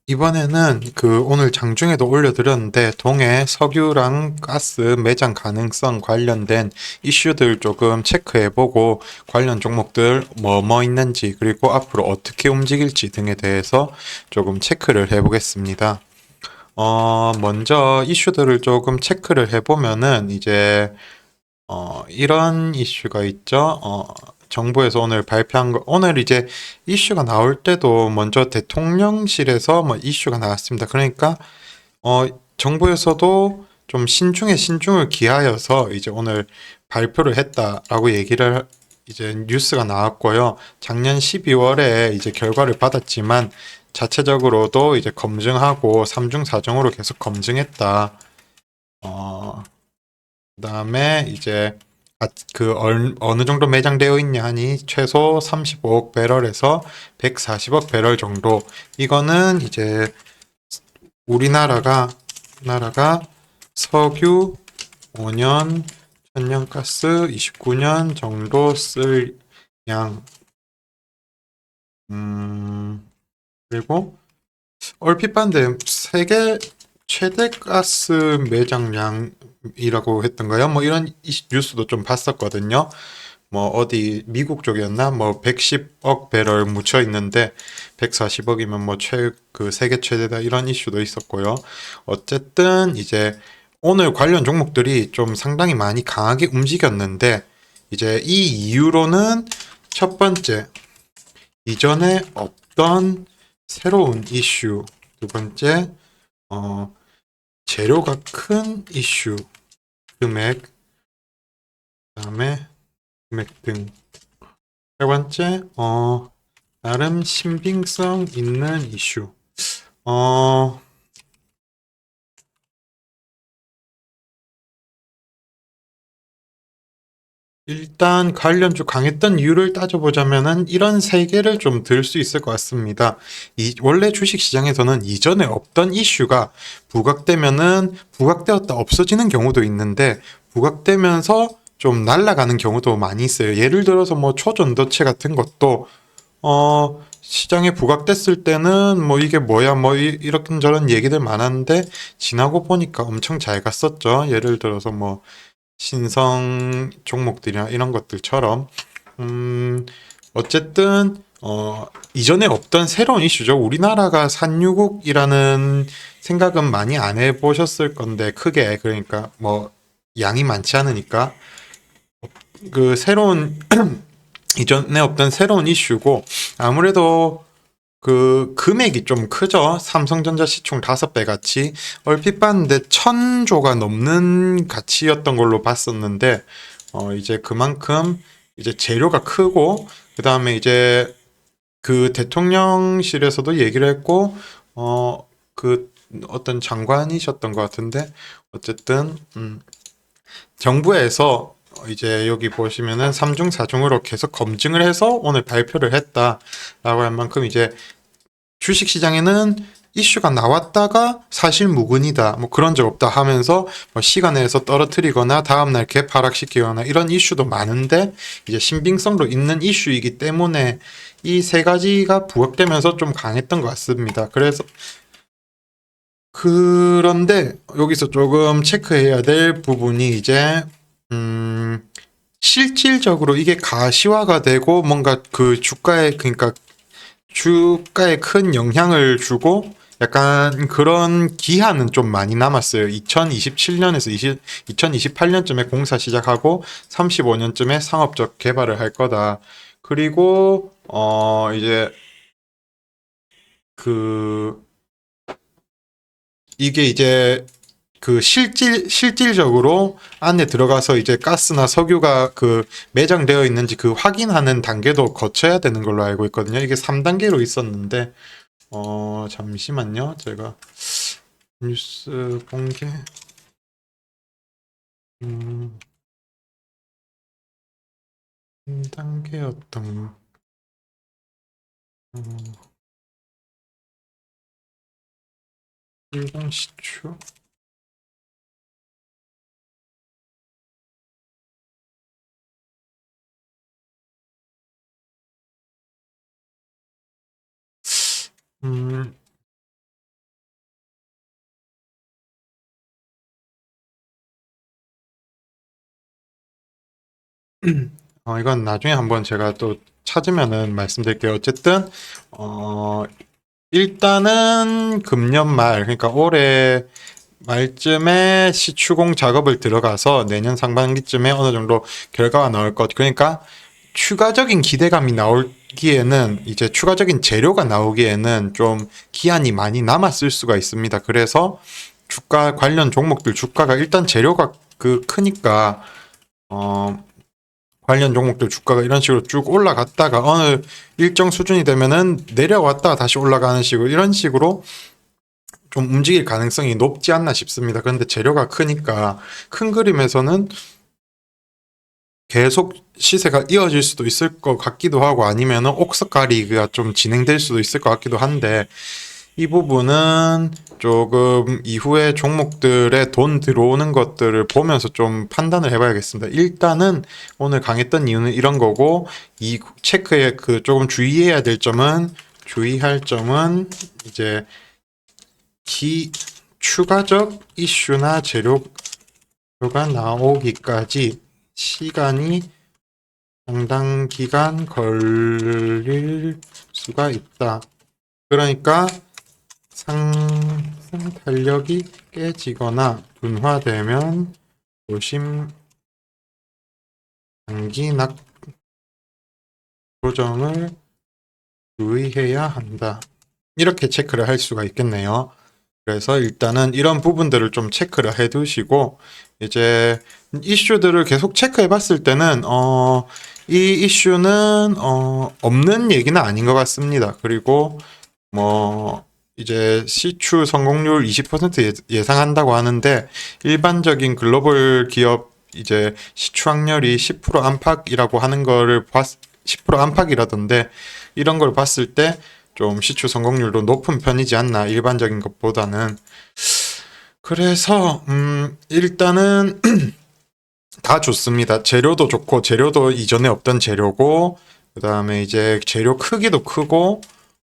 이번에는 오늘 장중에도 올려드렸는데 동해 석유랑 가스 매장 가능성 관련된 이슈들 조금 체크해보고 관련 종목들 뭐 있는지 그리고 앞으로 어떻게 움직일지 등에 대해서 조금 체크를 해보겠습니다. 먼저 이슈들을 조금 체크를 해보면은 이제 이런 이슈가 있죠. 정부에서 오늘 발표한 거, 오늘 이제 이슈가 나올 때도 먼저 대통령실에서 뭐 이슈가 나왔습니다. 그러니까, 정부에서도 좀 신중에 신중을 기하여서 이제 오늘 발표를 했다라고 얘기를 이제 뉴스가 나왔고요. 작년 12월에 이제 결과를 받았지만 자체적으로도 이제 검증하고 3중 4중으로 계속 검증했다. 어, 그다음에 이제 어느 정도 매장되어 있냐 하니 최소 35억 배럴에서 140억 배럴 정도. 이거는 이제 우리나라가 석유 5년, 천연가스 29년 정도 쓸 양. 그리고 얼핏 봤는데 세계 최대 가스 매장량이라고 했던가요? 뭐 이런 뉴스도 좀 봤었거든요. 뭐 어디 미국 쪽이었나? 뭐 110억 배럴 묻혀 있는데 140억이면 뭐 세계 최대다 이런 이슈도 있었고요. 어쨌든 이제 오늘 관련 종목들이 좀 상당히 많이 강하게 움직였는데 이제 이 이유로는 첫 번째 이전에 없던 새로운 이슈, 두 번째 어, 재료가 큰 이슈, 금액, 그다음에 금액 등. 세 번째, 나름 신빙성 있는 이슈. 어, 일단 관련주 강했던 이유를 따져보자면은 이런 세 개를 좀 들 수 있을 것 같습니다. 원래 주식 시장에서는 이전에 없던 이슈가 부각되면은 부각되었다 없어지는 경우도 있는데 부각되면서 좀 날아가는 경우도 많이 있어요. 예를 들어서 뭐 초전도체 같은 것도 시장에 부각됐을 때는 뭐 이게 뭐야 뭐 이런저런 얘기들 많았는데 지나고 보니까 엄청 잘 갔었죠. 예를 들어서 뭐 신성 종목들이나 이런 것들처럼 음, 어쨌든 이전에 없던 새로운 이슈죠. 우리나라가 산유국이라는 생각은 많이 안 해보셨을 건데 크게 그러니까 뭐 양이 많지 않으니까 새로운 이전에 없던 새로운 이슈고 아무래도 금액이 좀 크죠. 삼성전자 시총 5배 가치. 얼핏 봤는데 1000조가 넘는 가치였던 걸로 봤었는데, 이제 그만큼 이제 재료가 크고, 그 다음에 이제 대통령실에서도 얘기를 했고, 그 어떤 장관이셨던 것 같은데, 어쨌든, 정부에서 이제 여기 보시면은 3중 4중으로 계속 검증을 해서 오늘 발표를 했다라고 할 만큼 이제 주식시장에는 이슈가 나왔다가 사실 무근이다. 뭐 그런 적 없다 하면서 뭐 시간에서 떨어뜨리거나 다음날 개파락시키거나 이런 이슈도 많은데 이제 신빙성도 있는 이슈이기 때문에 이 세 가지가 부각되면서 좀 강했던 것 같습니다. 그런데 여기서 조금 체크해야 될 부분이 이제 실질적으로 이게 가시화가 되고 뭔가 그러니까 주가에 큰 영향을 주고 약간 그런 기한은 좀 많이 남았어요. 2027년에서 2028년쯤에 공사 시작하고 35년쯤에 상업적 개발을 할 거다. 그리고 이제 그 이게 이제 실질적으로 안에 들어가서 이제 가스나 석유가 매장되어 있는지 확인하는 단계도 거쳐야 되는 걸로 알고 있거든요. 이게 3단계로 있었는데 잠시만요. 제가 뉴스 본 게, 음, 3단계였던, 일본시추? 이건 나중에 한번 제가 또 찾으면은 말씀드릴게요. 어쨌든 일단은 금년 말, 그러니까 올해 말쯤에 시추공 작업을 들어가서 내년 상반기쯤에 어느 정도 결과가 나올 것. 그러니까 추가적인 기대감이 나오기에는, 이제 추가적인 재료가 나오기에는 좀 기한이 많이 남았을 수가 있습니다. 그래서 주가 관련 종목들 주가가 일단 재료가 크니까 관련 종목들 주가가 이런 식으로 쭉 올라갔다가 어느 일정 수준이 되면은 내려왔다가 다시 올라가는 식으로, 이런 식으로 좀 움직일 가능성이 높지 않나 싶습니다. 그런데 재료가 크니까 큰 그림에서는 계속 시세가 이어질 수도 있을 것 같기도 하고, 아니면은 옥석가리가 좀 진행될 수도 있을 것 같기도 한데, 이 부분은 조금 이후에 종목들에 돈 들어오는 것들을 보면서 좀 판단을 해봐야겠습니다. 일단은 오늘 강했던 이유는 이런 거고, 이 체크에 조금 주의할 점은 이제 추가적 이슈나 재료가 나오기까지 시간이 상당 기간 걸릴 수가 있다. 그러니까 상승 탄력이 깨지거나 둔화되면 조심 단기 낙 조정을 유의해야 한다. 이렇게 체크를 할 수가 있겠네요. 그래서 일단은 이런 부분들을 좀 체크를 해 두시고, 이제 이슈들을 계속 체크해 봤을 때는 이 이슈는 없는 얘기는 아닌 것 같습니다. 그리고 뭐 이제 시추 성공률 20% 예상한다고 하는데, 일반적인 글로벌 기업 이제 시추 확률이 10% 안팎이라고 하는 거를 10% 안팎이라던데, 이런 걸 봤을 때 좀 시추 성공률도 높은 편이지 않나, 일반적인 것보다는. 그래서 일단은 다 좋습니다. 재료도 좋고, 재료도 이전에 없던 재료고, 그 다음에 이제 재료 크기도 크고,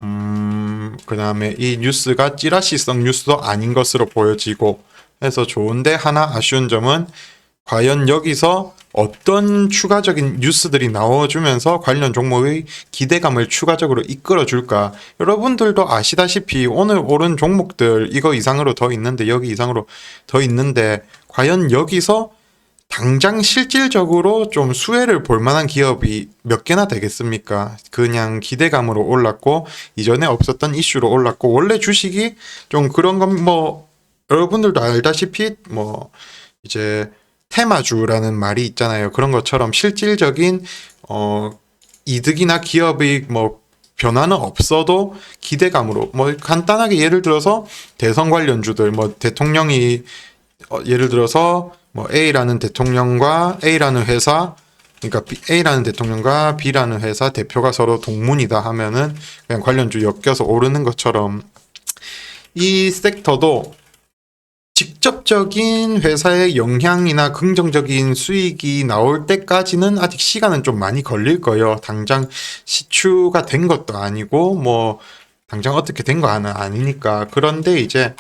그 다음에 이 뉴스가 찌라시성 뉴스도 아닌 것으로 보여지고 해서 좋은데, 하나 아쉬운 점은 과연 여기서 어떤 추가적인 뉴스들이 나와주면서 관련 종목의 기대감을 추가적으로 이끌어줄까. 여러분들도 아시다시피 오늘 오른 종목들 이거 이상으로 더 있는데, 여기 이상으로 더 있는데, 과연 여기서 당장 실질적으로 좀 수혜를 볼 만한 기업이 몇 개나 되겠습니까? 그냥 기대감으로 올랐고, 이전에 없었던 이슈로 올랐고, 원래 주식이 좀 그런 건 뭐, 여러분들도 알다시피, 뭐, 이제, 테마주라는 말이 있잖아요. 그런 것처럼 실질적인, 이득이나 기업의 뭐, 변화는 없어도 기대감으로, 뭐, 간단하게 예를 들어서 대선 관련주들, 뭐, 대통령이, 예를 들어서 뭐 A라는 대통령과 A라는 회사, 그러니까 A라는 대통령과 B라는 회사 대표가 서로 동문이다 하면은 그냥 관련주 엮여서 오르는 것처럼, 이 섹터도 직접적인 회사의 영향이나 긍정적인 수익이 나올 때까지는 아직 시간은 좀 많이 걸릴 거예요. 당장 시추가 된 것도 아니고, 뭐, 당장 어떻게 된 거 아니니까. 그런데 이제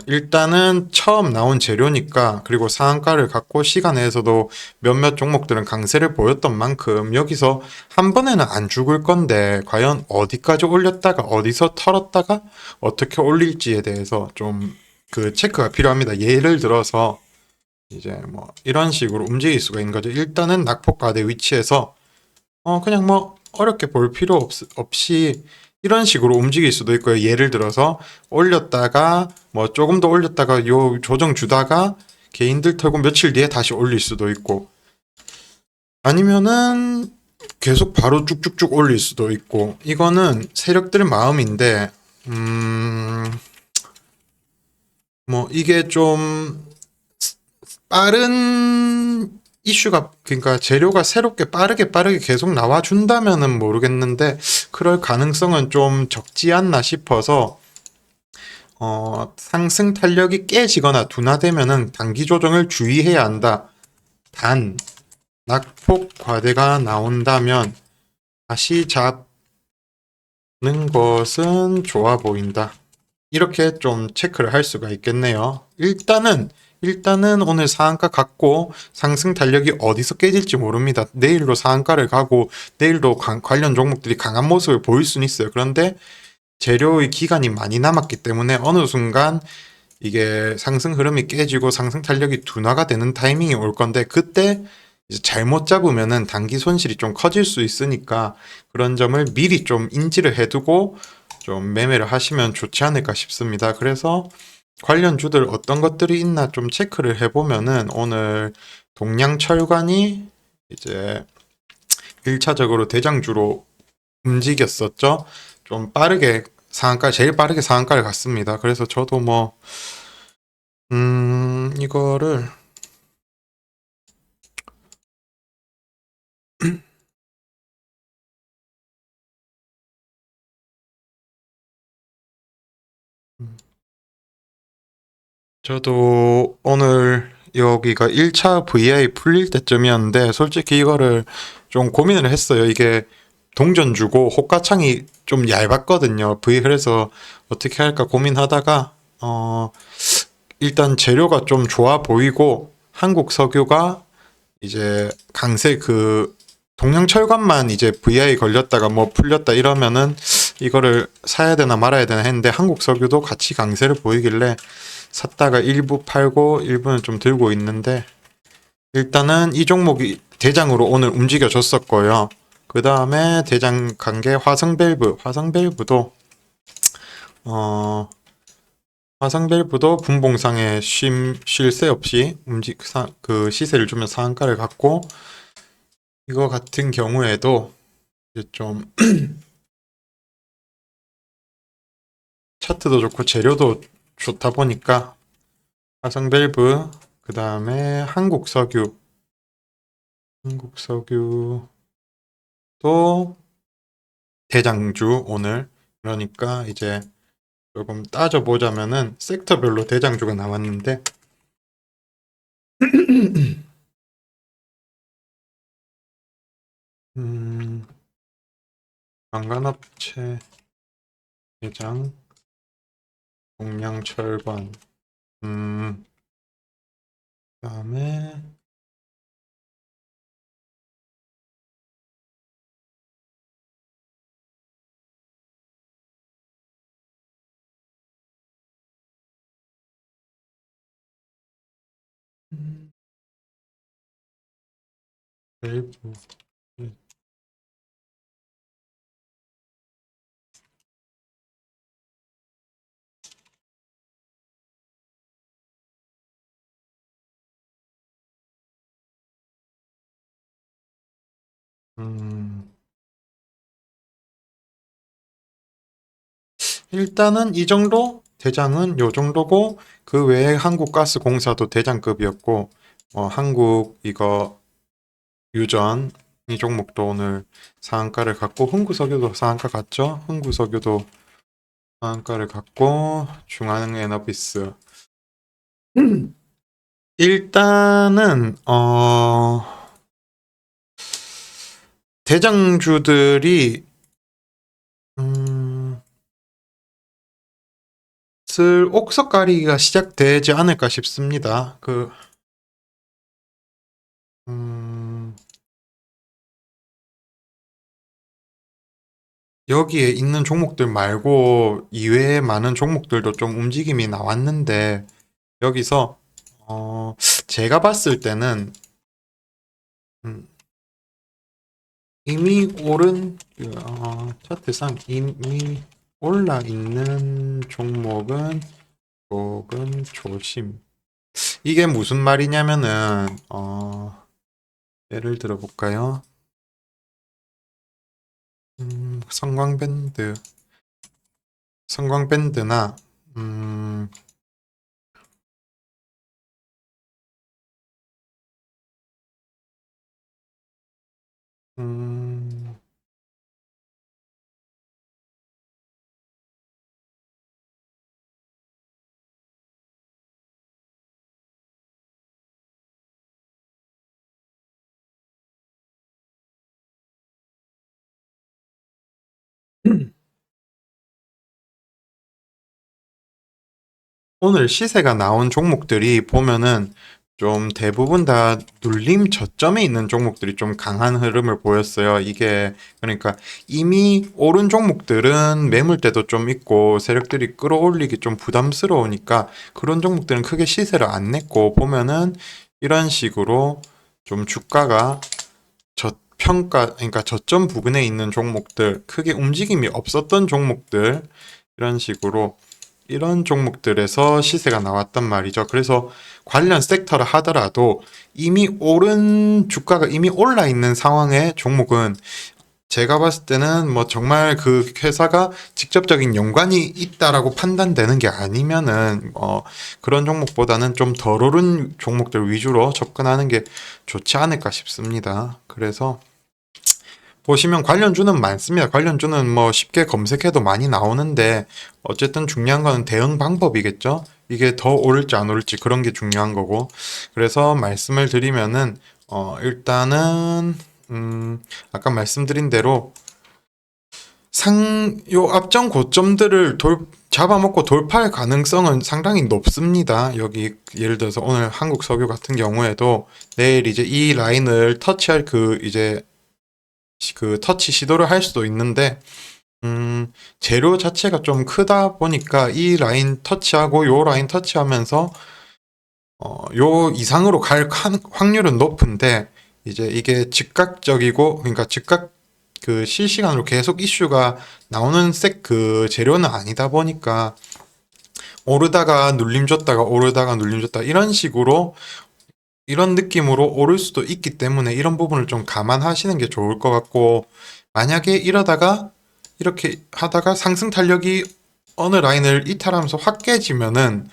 일단은 처음 나온 재료니까, 그리고 상한가를 갖고 시간 내에서도 몇몇 종목들은 강세를 보였던 만큼 여기서 한 번에는 안 죽을 건데, 과연 어디까지 올렸다가 어디서 털었다가 어떻게 올릴지에 대해서 좀 체크가 필요합니다. 예를 들어서 이제 뭐 이런 식으로 움직일 수가 있는 거죠. 일단은 낙폭과대 위치에서 그냥 뭐 어렵게 볼 필요 없이 이런 식으로 움직일 수도 있고요. 예를 들어서 올렸다가 뭐 조금 더 올렸다가 요 조정 주다가 개인들 털고 며칠 뒤에 다시 올릴 수도 있고, 아니면은 계속 바로 쭉쭉쭉 올릴 수도 있고, 이거는 세력들의 마음인데, 뭐 이게 좀 빠른 이슈가, 그러니까 재료가 새롭게 빠르게 계속 나와준다면은 모르겠는데, 그럴 가능성은 좀 적지 않나 싶어서, 상승 탄력이 깨지거나 둔화되면은 단기 조정을 주의해야 한다. 단, 낙폭 과대가 나온다면 다시 잡는 것은 좋아 보인다. 이렇게 좀 체크를 할 수가 있겠네요. 일단은 일단은 오늘 상한가 갔고 상승 탄력이 어디서 깨질지 모릅니다. 내일로 상한가를 가고 내일도 관련 종목들이 강한 모습을 보일 수는 있어요. 그런데 재료의 기간이 많이 남았기 때문에 어느 순간 이게 상승 흐름이 깨지고 상승 탄력이 둔화가 되는 타이밍이 올 건데 그때 이제 잘못 잡으면은 단기 손실이 좀 커질 수 있으니까 그런 점을 미리 좀 인지를 해두고 좀 매매를 하시면 좋지 않을까 싶습니다. 그래서 관련주들 어떤 것들이 있나 좀 체크를 해보면은 오늘 동양철관이 이제 1차적으로 대장주로 움직였었죠. 좀 빠르게 상한가, 제일 빠르게 상한가를 갔습니다. 그래서 저도 뭐, 이거를, 저도 오늘 여기가 1차 VI 풀릴 때쯤이었는데, 솔직히 이거를 좀 고민을 했어요. 이게 동전주고 호가창이 좀 얇았거든요. 그래서 어떻게 할까 고민하다가, 일단 재료가 좀 좋아 보이고, 한국 석유가 이제 강세 동양철관만 이제 VI 걸렸다가 뭐 풀렸다 이러면은 이거를 사야 되나 말아야 되나 했는데 한국 석유도 같이 강세를 보이길래 샀다가 일부 팔고 일부는 좀 들고 있는데 일단은 이 종목이 대장으로 오늘 움직여 줬었고요. 그 다음에 대장 관계 화성밸브도 어 화성밸브도 분봉상에 쉴 새 없이 그 시세를 주면 상한가를 갖고 이거 같은 경우에도 이제 좀 차트도 좋고 재료도 좋다 보니까 화성밸브 그 다음에 한국석유도 대장주 오늘 그러니까 이제 조금 따져보자면은 섹터별로 대장주가 나왔는데 음, 관광업체 대장 동양철관 그다음에 음, 밸브 음, 일단은 이 정도 대장은 요 정도고 그 외에 한국가스공사도 대장급이었고 한국 이거 유전 이 종목도 오늘 상한가를 갖고 흥구석유도 상한가 갔죠. 흥구석유도 상한가를 갖고 중앙에너비스 일단은 대장주들이 음, 슬 옥석 가리기가 시작되지 않을까 싶습니다. 음, 여기에 있는 종목들 말고 이외에 많은 종목들도 좀 움직임이 나왔는데 여기서 제가 봤을 때는 음, 이미 오른 차트상 이미 올라 있는 종목은 조금 조심. 이게 무슨 말이냐면은 예를 들어 볼까요? 성광밴드, 성광밴드나 음, 음, 오늘 시세가 나온 종목들이 보면은 좀 대부분 다 눌림 저점에 있는 종목들이 좀 강한 흐름을 보였어요. 이게 그러니까 이미 오른 종목들은 매물대도 좀 있고 세력들이 끌어올리기 좀 부담스러우니까 그런 종목들은 크게 시세를 안 냈고 보면은 이런 식으로 좀 주가가 저평가 그러니까 저점 부근에 있는 종목들 크게 움직임이 없었던 종목들 이런 식으로 이런 종목들에서 시세가 나왔단 말이죠. 그래서 관련 섹터를 하더라도 이미 오른 주가가 이미 올라 있는 상황의 종목은 제가 봤을 때는 뭐 정말 그 회사가 직접적인 연관이 있다라고 판단되는 게 아니면은 그런 종목보다는 좀 덜 오른 종목들 위주로 접근하는 게 좋지 않을까 싶습니다. 그래서 보시면 관련주는 많습니다. 관련주는 뭐 쉽게 검색해도 많이 나오는데 어쨌든 중요한 거는 대응 방법이겠죠. 이게 더 오를지 안 오를지 그런 게 중요한 거고. 그래서 말씀을 드리면은 일단은 아까 말씀드린 대로 요 앞전 고점들을 잡아먹고 돌파할 가능성은 상당히 높습니다. 여기 예를 들어서 오늘 한국 석유 같은 경우에도 내일 이제 이 라인을 터치할 그 터치 시도를 할 수도 있는데, 재료 자체가 좀 크다 보니까 이 라인 터치하고 요 라인 터치하면서, 요 이상으로 갈 확률은 높은데, 이제 이게 즉각적이고, 그러니까 즉각 그 실시간으로 계속 이슈가 나오는 그 재료는 아니다 보니까, 오르다가 눌림 줬다가 오르다가 눌림 줬다 이런 식으로 이런 느낌으로 오를 수도 있기 때문에 이런 부분을 좀 감안하시는 게 좋을 것 같고, 만약에 이러다가 이렇게 하다가 상승 탄력이 어느 라인을 이탈하면서 확 깨지면은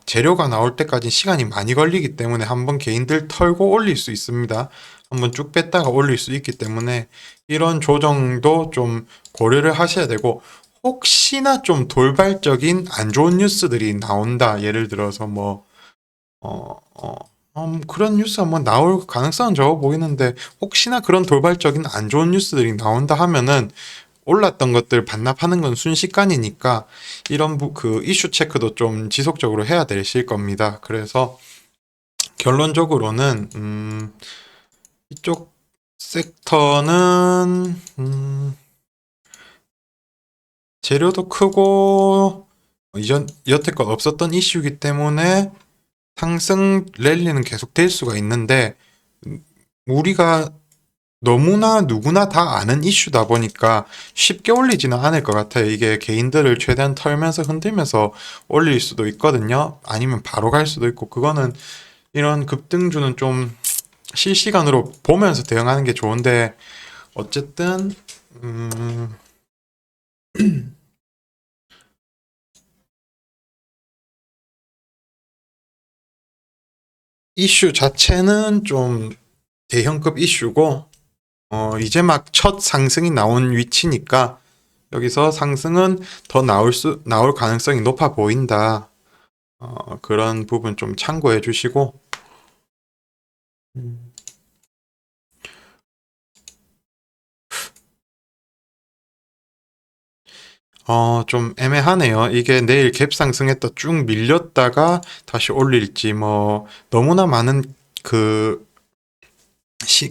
재료가 나올 때까지 시간이 많이 걸리기 때문에 한번 개인들 털고 올릴 수 있습니다. 한번 쭉 뺐다가 올릴 수 있기 때문에 이런 조정도 좀 고려를 하셔야 되고, 혹시나 좀 돌발적인 안 좋은 뉴스들이 나온다. 예를 들어서 뭐 그런 뉴스 한번 나올 가능성은 적어 보이는데, 혹시나 그런 돌발적인 안 좋은 뉴스들이 나온다 하면은, 올랐던 것들 반납하는 건 순식간이니까, 이런 그 이슈 체크도 좀 지속적으로 해야 되실 겁니다. 그래서, 결론적으로는, 이쪽 섹터는, 재료도 크고, 여태껏 없었던 이슈이기 때문에, 상승 랠리는 계속 될 수가 있는데 우리가 너무나 누구나 다 아는 이슈다 보니까 쉽게 올리지는 않을 것 같아요. 이게 개인들을 최대한 털면서 흔들면서 올릴 수도 있거든요. 아니면 바로 갈 수도 있고, 그거는 이런 급등주는 좀 실시간으로 보면서 대응하는 게 좋은데, 어쨌든 이슈 자체는 좀 대형급 이슈고, 이제 막 첫 상승이 나온 위치니까 여기서 상승은 더 나올 가능성이 높아 보인다. 그런 부분 좀 참고해 주시고, 음, 좀 애매하네요. 이게 내일 갭 상승했다 쭉 밀렸다가 다시 올릴지, 뭐, 너무나 많은 그,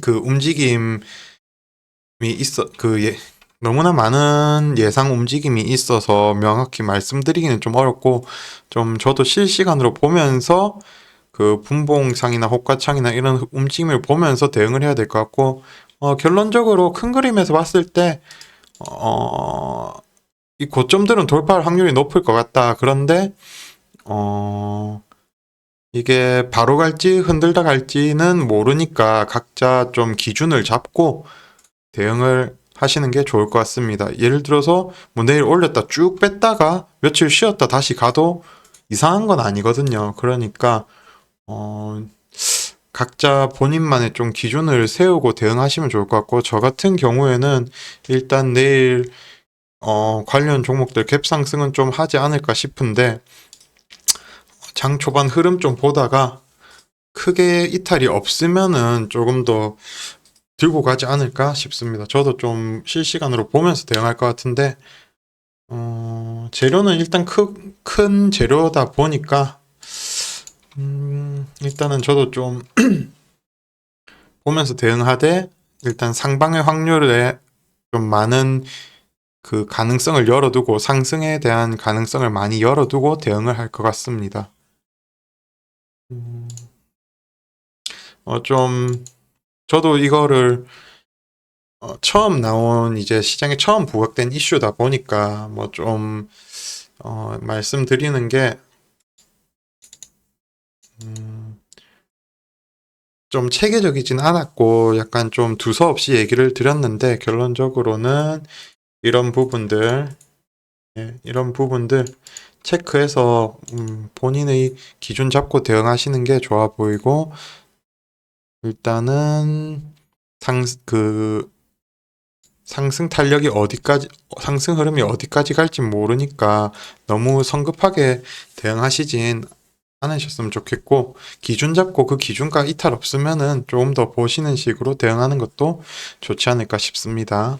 그 움직임이 너무나 많은 예상 움직임이 있어서 명확히 말씀드리기는 좀 어렵고, 좀 저도 실시간으로 보면서 그 분봉상이나 호가창이나 이런 움직임을 보면서 대응을 해야 될 것 같고, 결론적으로 큰 그림에서 봤을 때, 어, 이 고점들은 돌파할 확률이 높을 것 같다. 그런데, 어, 이게 바로 갈지 흔들다 갈지는 모르니까 각자 좀 기준을 잡고 대응을 하시는 게 좋을 것 같습니다. 예를 들어서 뭐 내일 올렸다 쭉 뺐다가 며칠 쉬었다 다시 가도 이상한 건 아니거든요. 그러니까 어, 각자 본인만의 좀 기준을 세우고 대응하시면 좋을 것 같고, 저 같은 경우에는 일단 내일 관련 종목들 갭 상승은 좀 하지 않을까 싶은데, 장 초반 흐름 좀 보다가 크게 이탈이 없으면은 조금 더 들고 가지 않을까 싶습니다. 저도 좀 실시간으로 보면서 대응할 것 같은데, 재료는 일단 큰 재료다 보니까 일단은 저도 좀 보면서 대응하되 일단 상방의 확률에 좀 많은 그 가능성을 열어두고 상승에 대한 가능성을 많이 열어두고 대응을 할 것 같습니다. 음, 좀 저도 이거를 처음 나온 이제 시장에 처음 부각된 이슈다 보니까 뭐 좀 말씀드리는 게 좀 체계적이진 않았고 약간 좀 두서없이 얘기를 드렸는데 결론적으로는 이런 부분들 이런 부분들 체크해서 본인의 기준 잡고 대응하시는 게 좋아 보이고 일단은 그 상승 탄력이 어디까지 상승 흐름이 어디까지 갈지 모르니까 너무 성급하게 대응하시진 않으셨으면 좋겠고 기준 잡고 그 기준가 이탈 없으면은 조금 더 보시는 식으로 대응하는 것도 좋지 않을까 싶습니다.